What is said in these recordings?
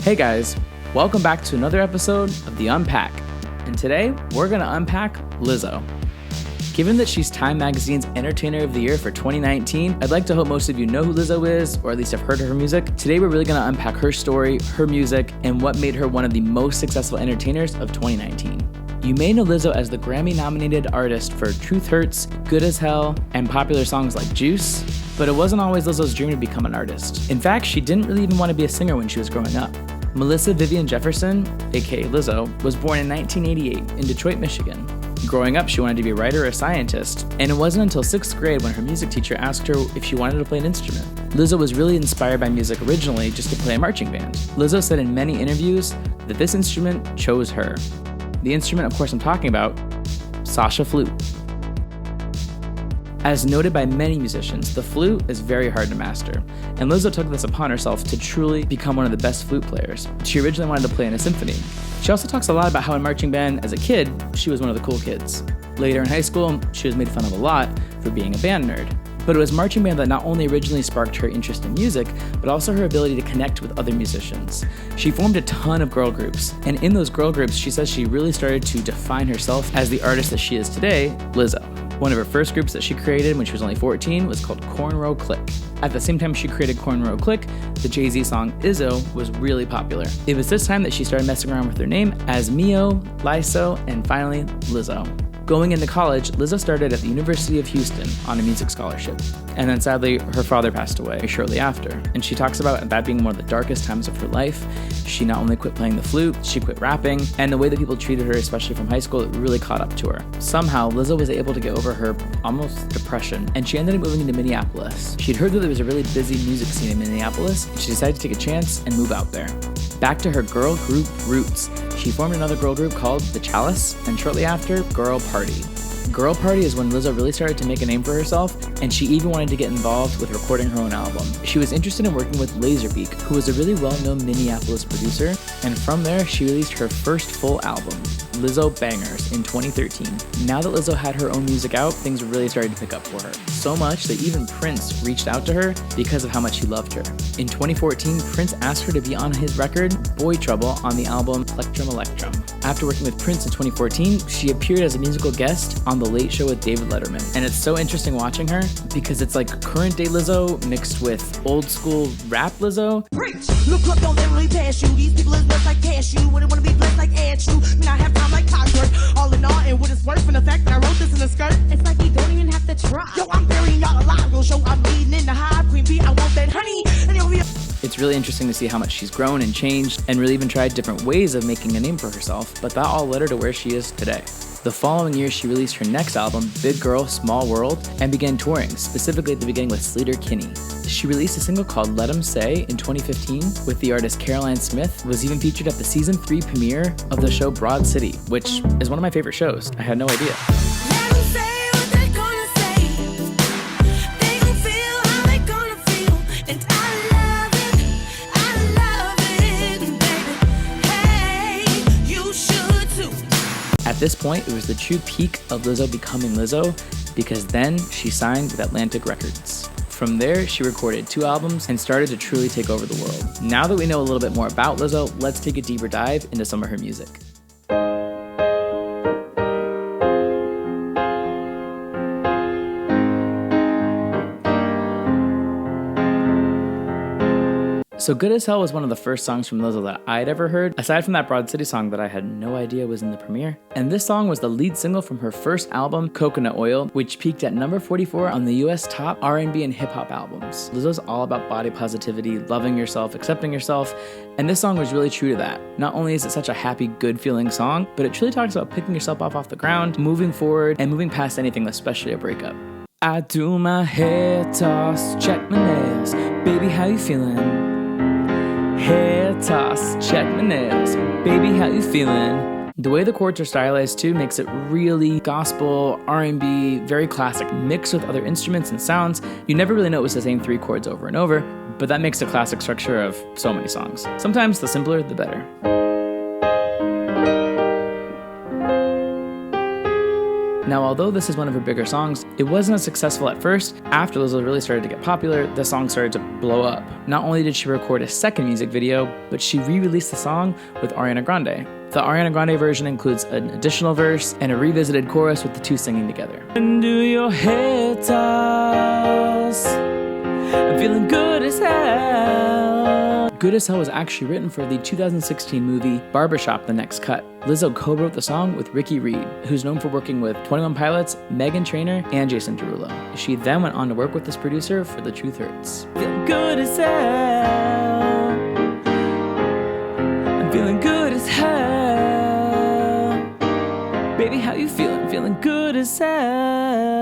Hey guys, welcome back to another episode of the Unpack, and today we're going to unpack Lizzo. Given that she's Time Magazine's Entertainer of the Year for 2019, I'd like to hope most of you know who Lizzo is, or at least have heard of her music. Today we're really going to unpack her story, her music, and what made her one of the most successful entertainers of 2019. You may know Lizzo as the Grammy-nominated artist for Truth Hurts, Good as Hell, and popular songs like Juice, but it wasn't always Lizzo's dream to become an artist. In fact, she didn't really even want to be a singer when she was growing up. Melissa Vivian Jefferson, aka Lizzo, was born in 1988 in Detroit, Michigan. Growing up, she wanted to be a writer or a scientist, and it wasn't until 6th grade when her music teacher asked her if she wanted to play an instrument. Lizzo was really inspired by music originally just to play a marching band. Lizzo said in many interviews that this instrument chose her. The instrument, of course, I'm talking about, Sasha flute. As noted by many musicians, the flute is very hard to master, and Lizzo took this upon herself to truly become one of the best flute players. She originally wanted to play in a symphony. She also talks a lot about how in marching band, as a kid, she was one of the cool kids. Later in high school, she was made fun of a lot for being a band nerd. But it was marching band that not only originally sparked her interest in music, but also her ability to connect with other musicians. She formed a ton of girl groups, and in those girl groups, she says she really started to define herself as the artist that she is today, Lizzo. One of her first groups that she created when she was only 14 was called Cornrow Click. At the same time she created Cornrow Click, the Jay-Z song Izzo was really popular. It was this time that she started messing around with her name as Mio, Lizzo, and finally Lizzo. Going into college, Lizzo started at the University of Houston on a music scholarship. And then sadly, her father passed away shortly after. And she talks about that being one of the darkest times of her life. She not only quit playing the flute, she quit rapping, and the way that people treated her, especially from high school, it really caught up to her. Somehow, Lizzo was able to get over her almost depression, and she ended up moving into Minneapolis. She'd heard that there was a really busy music scene in Minneapolis, and she decided to take a chance and move out there. Back to her girl group roots, she formed another girl group called The Chalice, and shortly after, Girl Party. Girl Party is when Lizzo really started to make a name for herself, and she even wanted to get involved with recording her own album. She was interested in working with Laserbeak, who was a really well-known Minneapolis producer, and from there, she released her first full album, Lizzo Bangers, in 2013. Now that Lizzo had her own music out, things really started to pick up for her. So much that even Prince reached out to her because of how much he loved her. In 2014, Prince asked her to be on his record, Boy Trouble, on the album Plectrum Electrum. After working with Prince in 2014, she appeared as a musical guest on The Late Show with David Letterman. And it's so interesting watching her because it's like current day Lizzo mixed with old school rap Lizzo. Preach! Look up, don't let really pass you. These people is blessed like cashew. Wouldn't wanna be blessed like Andrew. Mean I have time like clockwork. All in all, and what it's worth from the fact that I wrote this in a skirt. It's like we don't even have to try. Yo, I'm burying y'all alive. We'll show I'm bleeding in the hive. Queen bee, I want that honey. And you'll be. It's really interesting to see how much she's grown and changed and really even tried different ways of making a name for herself, but that all led her to where she is today. The following year, she released her next album, Big Girl, Small World, and began touring, specifically at the beginning with Sleater Kinney. She released a single called Let 'Em Say in 2015 with the artist Caroline Smith, was even featured at the season 3 premiere of the show Broad City, which is one of my favorite shows. I had no idea. At this point, it was the true peak of Lizzo becoming Lizzo, because then she signed with Atlantic Records. From there, she recorded 2 albums and started to truly take over the world. Now that we know a little bit more about Lizzo, let's take a deeper dive into some of her music. So Good as Hell was one of the first songs from Lizzo that I'd ever heard, aside from that Broad City song that I had no idea was in the premiere. And this song was the lead single from her first album, Coconut Oil, which peaked at number 44 on the US top R&B and hip hop albums. Lizzo's all about body positivity, loving yourself, accepting yourself, and this song was really true to that. Not only is it such a happy, good feeling song, but it truly talks about picking yourself up off the ground, moving forward, and moving past anything, especially a breakup. I do my hair toss, check my nails, baby how you feeling? Hair toss, check my nails, baby how you feeling? The way the chords are stylized too makes it really gospel, R&B, very classic, mixed with other instruments and sounds. You never really know it was the same 3 chords over and over, but that makes the classic structure of so many songs. Sometimes the simpler, the better. Now, although this is one of her bigger songs, it wasn't as successful at first. After Lizzo really started to get popular, the song started to blow up. Not only did she record a second music video, but she re-released the song with Ariana Grande. The Ariana Grande version includes an additional verse and a revisited chorus with the two singing together. And do your head toss, I'm feeling good as hell. Good as Hell was actually written for the 2016 movie Barbershop: The Next Cut. Lizzo co-wrote the song with Ricky Reed, who's known for working with 21 Pilots, Meghan Trainor, and Jason Derulo. She then went on to work with this producer for The Truth Hurts. Feeling good as hell. I'm feeling good as hell. Baby, how you feeling? Feeling good as hell.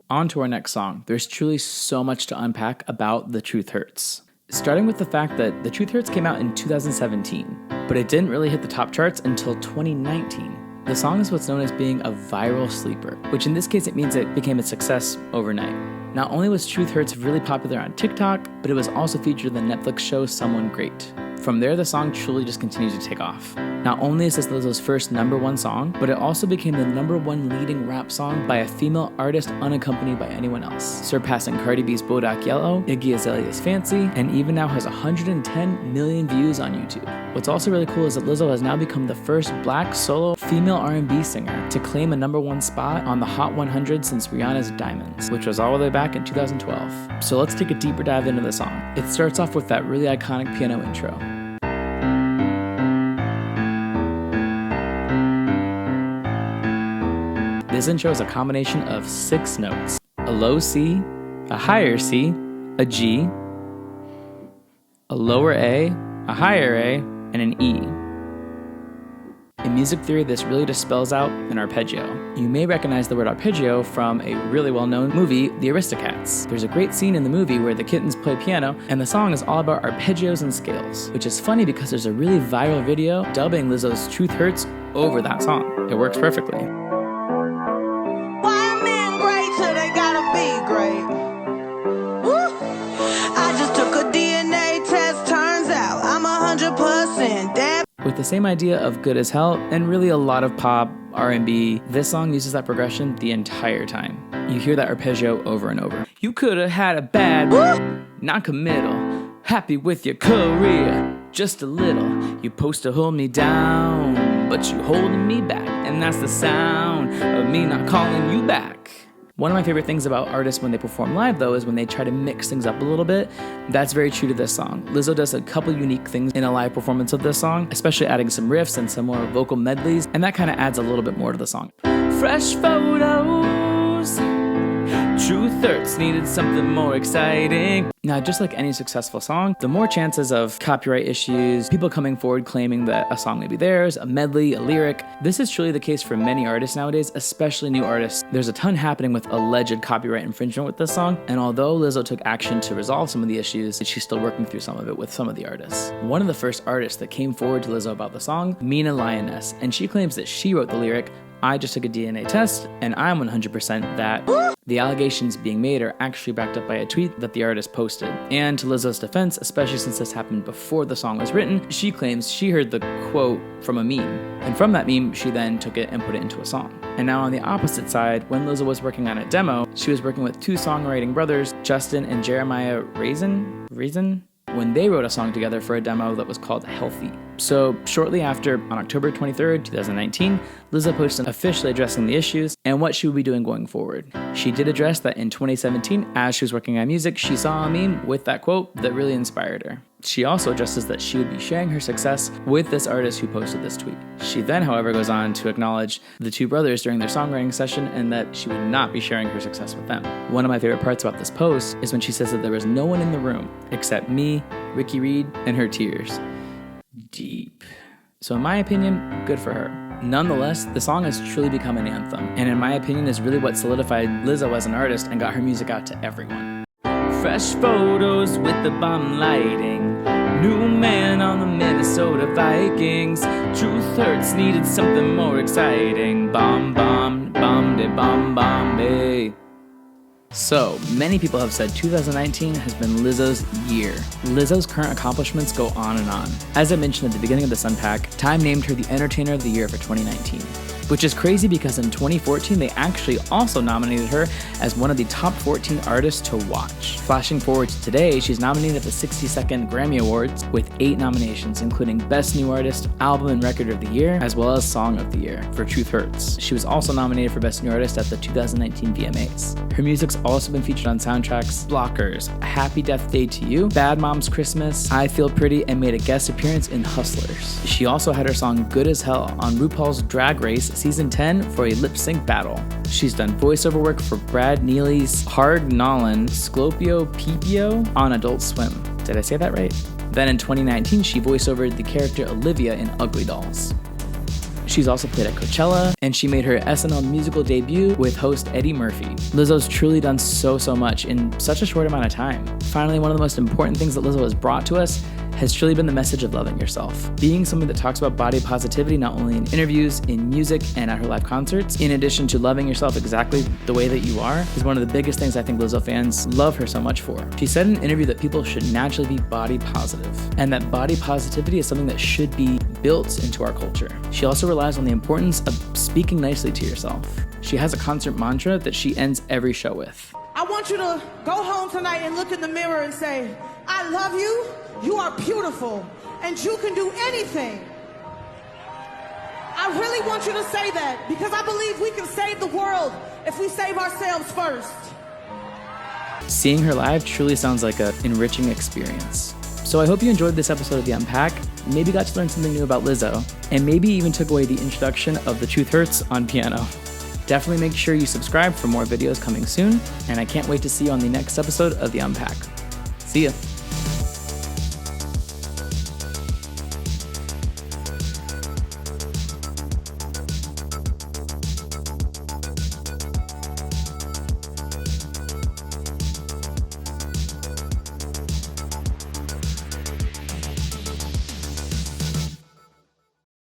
On to our next song. There's truly so much to unpack about The Truth Hurts. Starting with the fact that The Truth Hurts came out in 2017, but it didn't really hit the top charts until 2019. The song is what's known as being a viral sleeper, which in this case it means it became a success overnight. Not only was Truth Hurts really popular on TikTok, but it was also featured in the Netflix show Someone Great. From there, the song truly just continued to take off. Not only is this Lizzo's first #1 song, but it also became the #1 leading rap song by a female artist unaccompanied by anyone else, surpassing Cardi B's Bodak Yellow, Iggy Azalea's Fancy, and even now has 110 million views on YouTube. What's also really cool is that Lizzo has now become the first black solo female R&B singer to claim a #1 spot on the Hot 100 since Rihanna's Diamonds, which was all the way back in 2012. So let's take a deeper dive into the song. It starts off with that really iconic piano intro. This intro is a combination of 6 notes: a low C, a higher C, a G, a lower A, a higher A, and an E. In music theory, this really just spells out an arpeggio. You may recognize the word arpeggio from a really well-known movie, The Aristocats. There's a great scene in the movie where the kittens play piano, and the song is all about arpeggios and scales, which is funny because there's a really viral video dubbing Lizzo's Truth Hurts over that song. It works perfectly. With the same idea of good as hell and really a lot of pop, R&B, this song uses that progression the entire time. You hear that arpeggio over and over. You coulda had a bad, non-committal, happy with your career, just a little. You supposed to hold me down, but you holding me back, and that's the sound of me not calling you back. One of my favorite things about artists when they perform live, though, is when they try to mix things up a little bit. That's very true to this song. Lizzo does a couple unique things in a live performance of this song, especially adding some riffs and some more vocal medleys, and that kind of adds a little bit more to the song. Fresh photos, Truth Hurts needed something more exciting. Now, just like any successful song, the more chances of copyright issues, people coming forward claiming that a song may be theirs, a medley, a lyric. This is truly the case for many artists nowadays, especially new artists. There's a ton happening with alleged copyright infringement with this song, and although Lizzo took action to resolve some of the issues, she's still working through some of it with some of the artists. One of the first artists that came forward to Lizzo about the song, Mina Lioness, and she claims that she wrote the lyric, "I just took a DNA test, and I'm 100% that." The allegations being made are actually backed up by a tweet that the artist posted. And to Lizzo's defense, especially since this happened before the song was written, she claims she heard the quote from a meme. And from that meme, she then took it and put it into a song. And now on the opposite side, when Lizzo was working on a demo, she was working with 2 songwriting brothers, Justin and Jeremiah Reason, when they wrote a song together for a demo that was called Healthy. So shortly after, on October 23rd, 2019, Lizzo posted officially addressing the issues and what she would be doing going forward. She did address that in 2017, as she was working on music, she saw a meme with that quote that really inspired her. She also addresses that she would be sharing her success with this artist who posted this tweet. She then, however, goes on to acknowledge the 2 brothers during their songwriting session and that she would not be sharing her success with them. One of my favorite parts about this post is when she says that there was no one in the room except me, Ricky Reed, and her tears. Deep. So in my opinion, good for her. Nonetheless, the song has truly become an anthem, and in my opinion is really what solidified Lizzo as an artist and got her music out to everyone. Fresh photos with the bomb lighting, new man on the Minnesota Vikings. Truth Hurts needed something more exciting. Bomb, bomb, bomb, de bomb, bomb, hey. So, many people have said 2019 has been Lizzo's year. Lizzo's current accomplishments go on and on. As I mentioned at the beginning of this Unpack, Time named her the Entertainer of the Year for 2019. Which is crazy because in 2014, they actually also nominated her as one of the top 14 artists to watch. Flashing forward to today, she's nominated at the 62nd Grammy Awards with 8 nominations, including Best New Artist, Album and Record of the Year, as well as Song of the Year for Truth Hurts. She was also nominated for Best New Artist at the 2019 VMAs. Her music's also been featured on soundtracks Blockers, A Happy Death Day to You, Bad Moms Christmas, I Feel Pretty, and made a guest appearance in Hustlers. She also had her song Good as Hell on RuPaul's Drag Race Season 10 for a lip sync battle. She's done voiceover work for Brad Neely's Hard Nolan, Sclopio Pipio on Adult Swim. Did I say that right? Then in 2019, she voiceovered the character Olivia in Ugly Dolls. She's also played at Coachella, and she made her SNL musical debut with host Eddie Murphy. Lizzo's truly done so much in such a short amount of time. Finally, one of the most important things that Lizzo has brought to us has truly been the message of loving yourself. Being someone that talks about body positivity not only in interviews, in music, and at her live concerts, in addition to loving yourself exactly the way that you are, is one of the biggest things I think Lizzo fans love her so much for. She said in an interview that people should naturally be body positive, and that body positivity is something that should be built into our culture. She also relies on the importance of speaking nicely to yourself. She has a concert mantra that she ends every show with. I want you to go home tonight and look in the mirror and say, I love you, you are beautiful, and you can do anything. I really want you to say that because I believe we can save the world if we save ourselves first. Seeing her live truly sounds like an enriching experience. So I hope you enjoyed this episode of The Unpack, maybe got to learn something new about Lizzo, and maybe even took away the introduction of the Truth Hurts on piano. Definitely make sure you subscribe for more videos coming soon, and I can't wait to see you on the next episode of The Unpack. See ya.